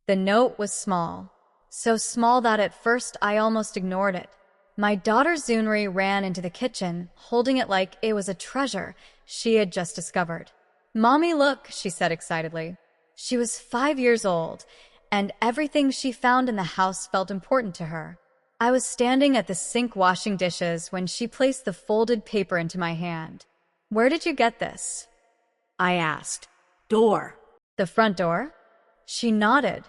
The note was small, so small that at first I almost ignored it. My daughter Zunri ran into the kitchen, holding it like it was a treasure she had just discovered. "Mommy, look," she said excitedly. She was 5 years old, and everything she found in the house felt important to her. I was standing at the sink washing dishes when she placed the folded paper into my hand. "Where did you get this?" I asked. Door. "The front door?" She nodded.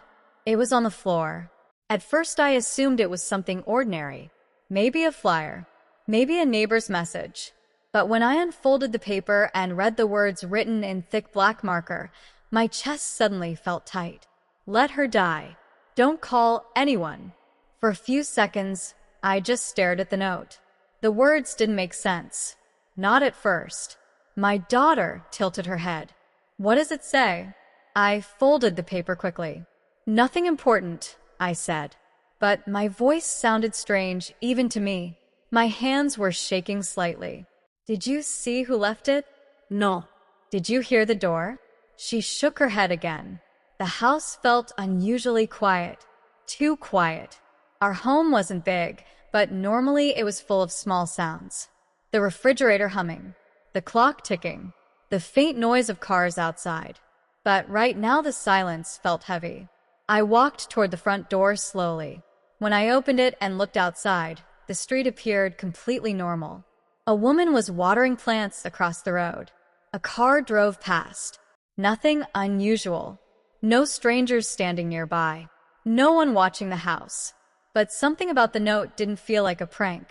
It was on the floor. At first I assumed it was something ordinary. Maybe a flyer. Maybe a neighbor's message. But when I unfolded the paper and read the words written in thick black marker, my chest suddenly felt tight. "Let her die. Don't call anyone." For a few seconds, I just stared at the note. The words didn't make sense. Not at first. My daughter tilted her head. "What does it say?" I folded the paper quickly. "Nothing important," I said. But my voice sounded strange even to me. My hands were shaking slightly. "Did you see who left it?" No. "Did you hear the door?" She shook her head again. The house felt unusually quiet. Too quiet. Our home wasn't big, but normally it was full of small sounds. The refrigerator humming, the clock ticking, the faint noise of cars outside. But right now the silence felt heavy. I walked toward the front door slowly. When I opened it and looked outside, the street appeared completely normal. A woman was watering plants across the road. A car drove past. Nothing unusual. No strangers standing nearby. No one watching the house. But something about the note didn't feel like a prank.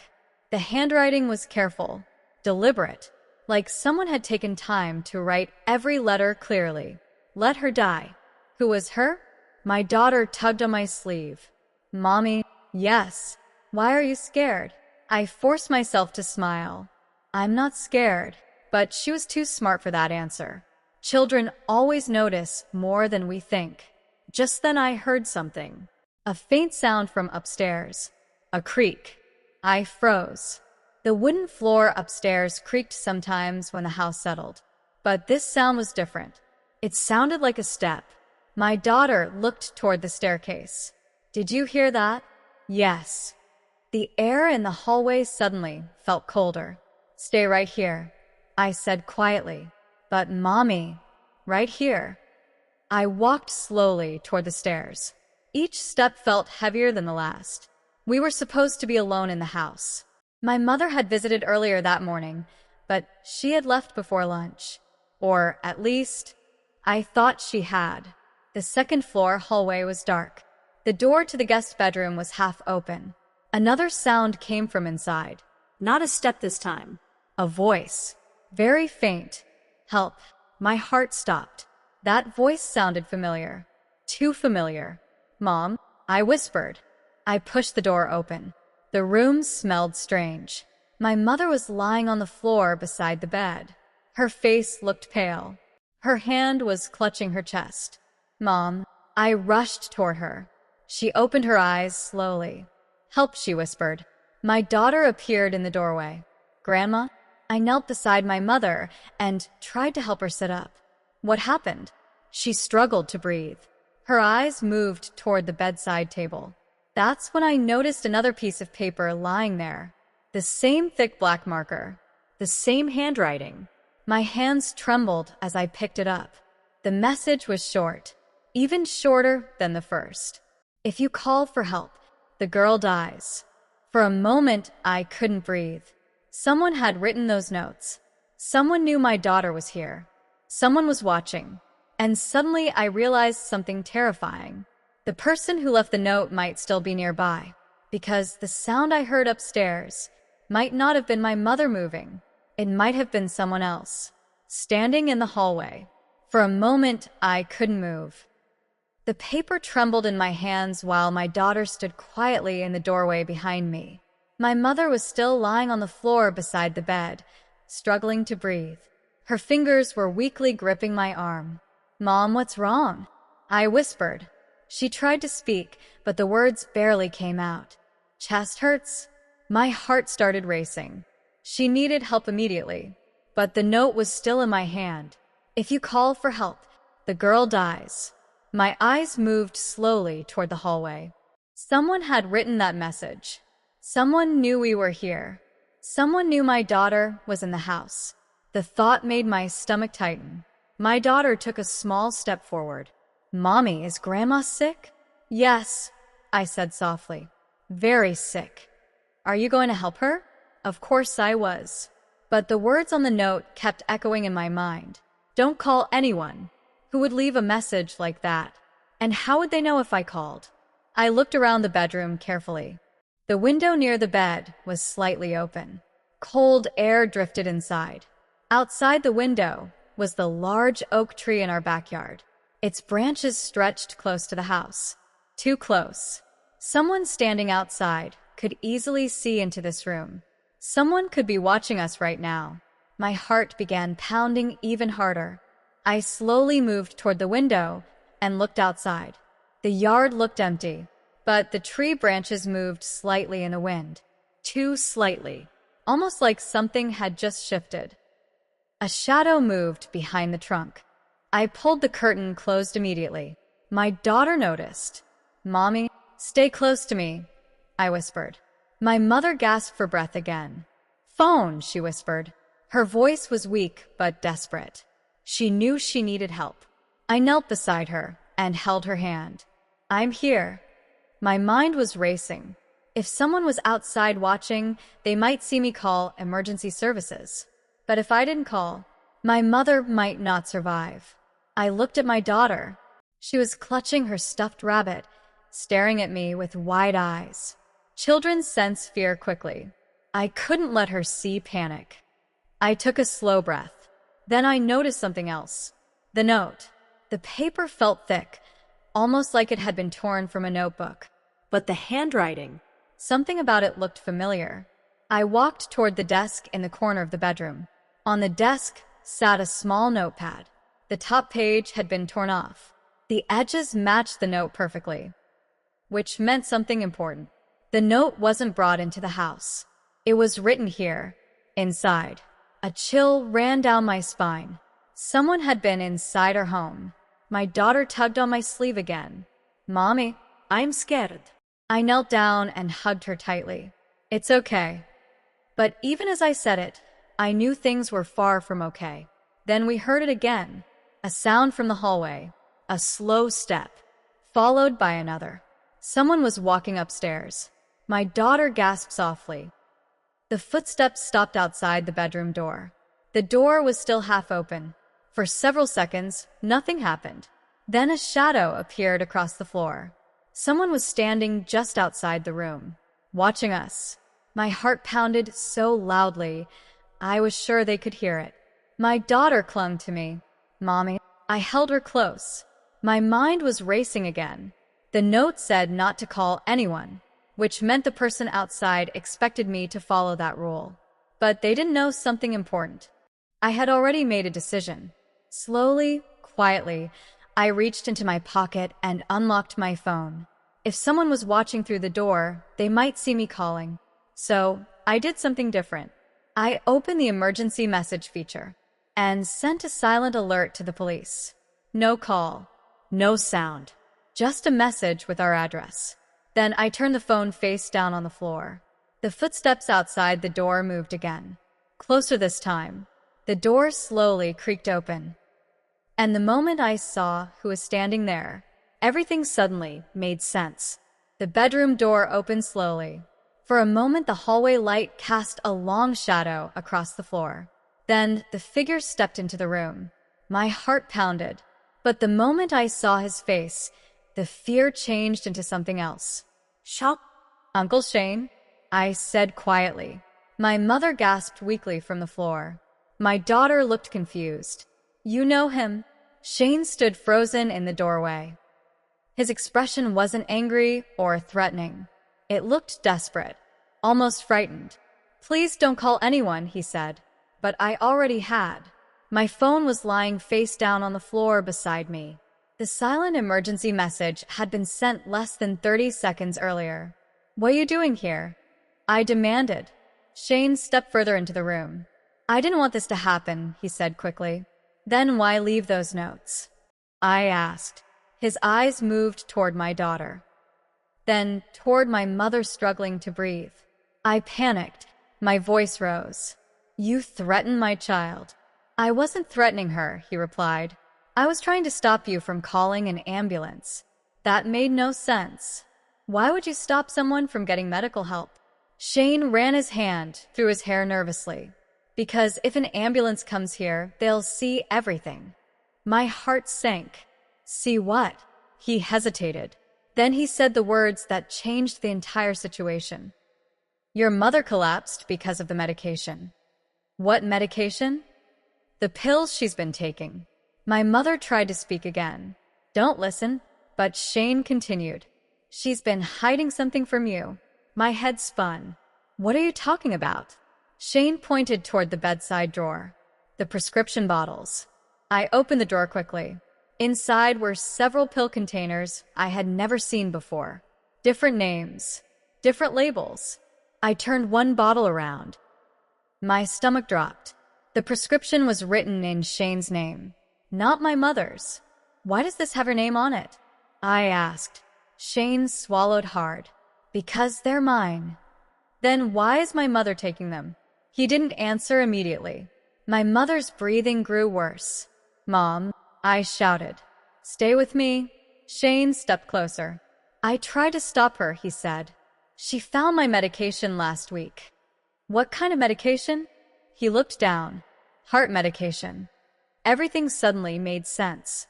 The handwriting was careful, deliberate, like someone had taken time to write every letter clearly. "Let her die." Who was her? My daughter tugged on my sleeve. "Mommy, yes. Why are you scared?" I forced myself to smile. "I'm not scared." But she was too smart for that answer. Children always notice more than we think. Just then I heard something. A faint sound from upstairs. A creak. I froze. The wooden floor upstairs creaked sometimes when the house settled. But this sound was different. It sounded like a step. My daughter looked toward the staircase. "Did you hear that?" "Yes." The air in the hallway suddenly felt colder. "Stay right here," I said quietly. "But Mommy, right here." I walked slowly toward the stairs. Each step felt heavier than the last. We were supposed to be alone in the house. My mother had visited earlier that morning, but she had left before lunch. Or at least, I thought she had. The second floor hallway was dark. The door to the guest bedroom was half open. Another sound came from inside. Not a step this time. A voice. Very faint. "Help." My heart stopped. That voice sounded familiar. Too familiar. "Mom," I whispered. I pushed the door open. The room smelled strange. My mother was lying on the floor beside the bed. Her face looked pale. Her hand was clutching her chest. "Mom." I rushed toward her. She opened her eyes slowly. "Help," she whispered. My daughter appeared in the doorway. "Grandma?" I knelt beside my mother and tried to help her sit up. "What happened?" She struggled to breathe. Her eyes moved toward the bedside table. That's when I noticed another piece of paper lying there. The same thick black marker. The same handwriting. My hands trembled as I picked it up. The message was short, even shorter than the first. "If you call for help, the girl dies." For a moment, I couldn't breathe. Someone had written those notes. Someone knew my daughter was here. Someone was watching. And suddenly I realized something terrifying. The person who left the note might still be nearby, because the sound I heard upstairs might not have been my mother moving. It might have been someone else, standing in the hallway. For a moment, I couldn't move. The paper trembled in my hands while my daughter stood quietly in the doorway behind me. My mother was still lying on the floor beside the bed, struggling to breathe. Her fingers were weakly gripping my arm. "Mom, what's wrong?" I whispered. She tried to speak, but the words barely came out. "Chest hurts." My heart started racing. She needed help immediately, but the note was still in my hand. "If you call for help, the girl dies." My eyes moved slowly toward the hallway. Someone had written that message. Someone knew we were here. Someone knew my daughter was in the house. The thought made my stomach tighten. My daughter took a small step forward. "Mommy, is Grandma sick?" "Yes," I said softly. "Very sick." "Are you going to help her?" Of course I was. But the words on the note kept echoing in my mind. Don't call anyone. Who would leave a message like that? And how would they know if I called? I looked around the bedroom carefully. The window near the bed was slightly open. Cold air drifted inside. Outside the window was the large oak tree in our backyard. Its branches stretched close to the house. Too close. Someone standing outside could easily see into this room. Someone could be watching us right now. My heart began pounding even harder. I slowly moved toward the window and looked outside. The yard looked empty, but the tree branches moved slightly in the wind. Too slightly, almost like something had just shifted. A shadow moved behind the trunk. I pulled the curtain closed immediately. My daughter noticed. "Mommy, stay close to me," I whispered. My mother gasped for breath again. "Phone," she whispered. Her voice was weak but desperate. She knew she needed help. I knelt beside her and held her hand. "I'm here." My mind was racing. If someone was outside watching, they might see me call emergency services. But if I didn't call, my mother might not survive. I looked at my daughter. She was clutching her stuffed rabbit, staring at me with wide eyes. Children sense fear quickly. I couldn't let her see panic. I took a slow breath. Then I noticed something else. The note. The paper felt thick, almost like it had been torn from a notebook. But the handwriting. Something about it looked familiar. I walked toward the desk in the corner of the bedroom. On the desk sat a small notepad. The top page had been torn off. The edges matched the note perfectly, which meant something important. The note wasn't brought into the house. It was written here, inside. A chill ran down my spine. Someone had been inside our home. My daughter tugged on my sleeve again. "Mommy, I'm scared." I knelt down and hugged her tightly. "It's okay." But even as I said it, I knew things were far from okay. Then we heard it again, a sound from the hallway, a slow step, followed by another. Someone was walking upstairs. My daughter gasped softly. The footsteps stopped outside the bedroom door. The door was still half open. For several seconds, nothing happened. Then a shadow appeared across the floor. Someone was standing just outside the room, watching us. My heart pounded so loudly, I was sure they could hear it. My daughter clung to me. "Mommy." I held her close. My mind was racing again. The note said not to call anyone, which meant the person outside expected me to follow that rule. But they didn't know something important. I had already made a decision. Slowly, quietly, I reached into my pocket and unlocked my phone. If someone was watching through the door, they might see me calling. So I did something different. I opened the emergency message feature and sent a silent alert to the police. No call, no sound, just a message with our address. Then I turned the phone face down on the floor. The footsteps outside the door moved again. Closer this time. The door slowly creaked open. And the moment I saw who was standing there, everything suddenly made sense. The bedroom door opened slowly. For a moment, the hallway light cast a long shadow across the floor. Then the figure stepped into the room. My heart pounded. But the moment I saw his face, the fear changed into something else. "Shop." "Uncle Shane?" I said quietly. My mother gasped weakly from the floor. My daughter looked confused. "You know him?" Shane stood frozen in the doorway. His expression wasn't angry or threatening. It looked desperate, almost frightened. "Please don't call anyone," he said. But I already had. My phone was lying face down on the floor beside me. The silent emergency message had been sent less than 30 seconds earlier. "What are you doing here?" I demanded. Shane stepped further into the room. "I didn't want this to happen," he said quickly. "Then why leave those notes?" I asked. His eyes moved toward my daughter, then toward my mother struggling to breathe. I panicked. My voice rose. "You threaten my child." "I wasn't threatening her," he replied. "I was trying to stop you from calling an ambulance." That made no sense. Why would you stop someone from getting medical help? Shane ran his hand through his hair nervously. "Because if an ambulance comes here, they'll see everything." My heart sank. "See what?" He hesitated. Then he said the words that changed the entire situation. "Your mother collapsed because of the medication." "What medication?" "The pills she's been taking." My mother tried to speak again. "Don't listen." But Shane continued. "She's been hiding something from you." My head spun. "What are you talking about?" Shane pointed toward the bedside drawer. "The prescription bottles." I opened the drawer quickly. Inside were several pill containers I had never seen before. Different names, different labels. I turned one bottle around. My stomach dropped. The prescription was written in Shane's name, not my mother's. "Why does this have her name on it?" I asked. Shane swallowed hard. "Because they're mine." "Then why is my mother taking them?" He didn't answer immediately. My mother's breathing grew worse. "Mom," I shouted. "Stay with me." Shane stepped closer. "I tried to stop her," he said. "She found my medication last week." "What kind of medication?" He looked down. "Heart medication." Everything suddenly made sense.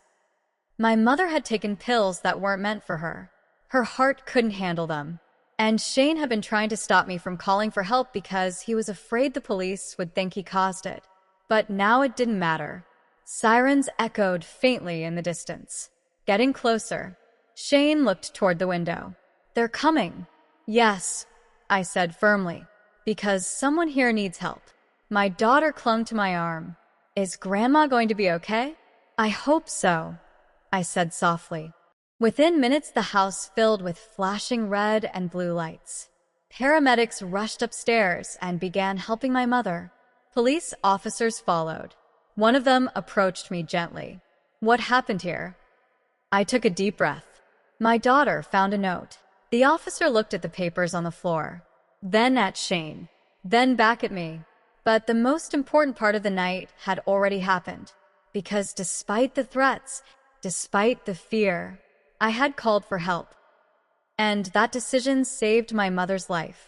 My mother had taken pills that weren't meant for her. Her heart couldn't handle them. And Shane had been trying to stop me from calling for help because he was afraid the police would think he caused it. But now it didn't matter. Sirens echoed faintly in the distance. Getting closer. Shane looked toward the window. "They're coming." "Yes," I said firmly, "because someone here needs help." My daughter clung to my arm. "Is Grandma going to be okay?" "I hope so," I said softly. Within minutes, the house filled with flashing red and blue lights. Paramedics rushed upstairs and began helping my mother. Police officers followed. One of them approached me gently. "What happened here?" I took a deep breath. My daughter found a note. The officer looked at the papers on the floor, then at Shane, then back at me. But the most important part of the night had already happened, because despite the threats, despite the fear, I had called for help. And that decision saved my mother's life.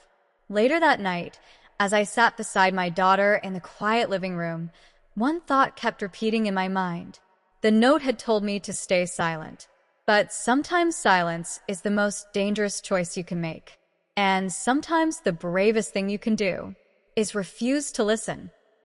Later that night, as I sat beside my daughter in the quiet living room, one thought kept repeating in my mind. The note had told me to stay silent. But sometimes silence is the most dangerous choice you can make. And sometimes the bravest thing you can do is refuse to listen.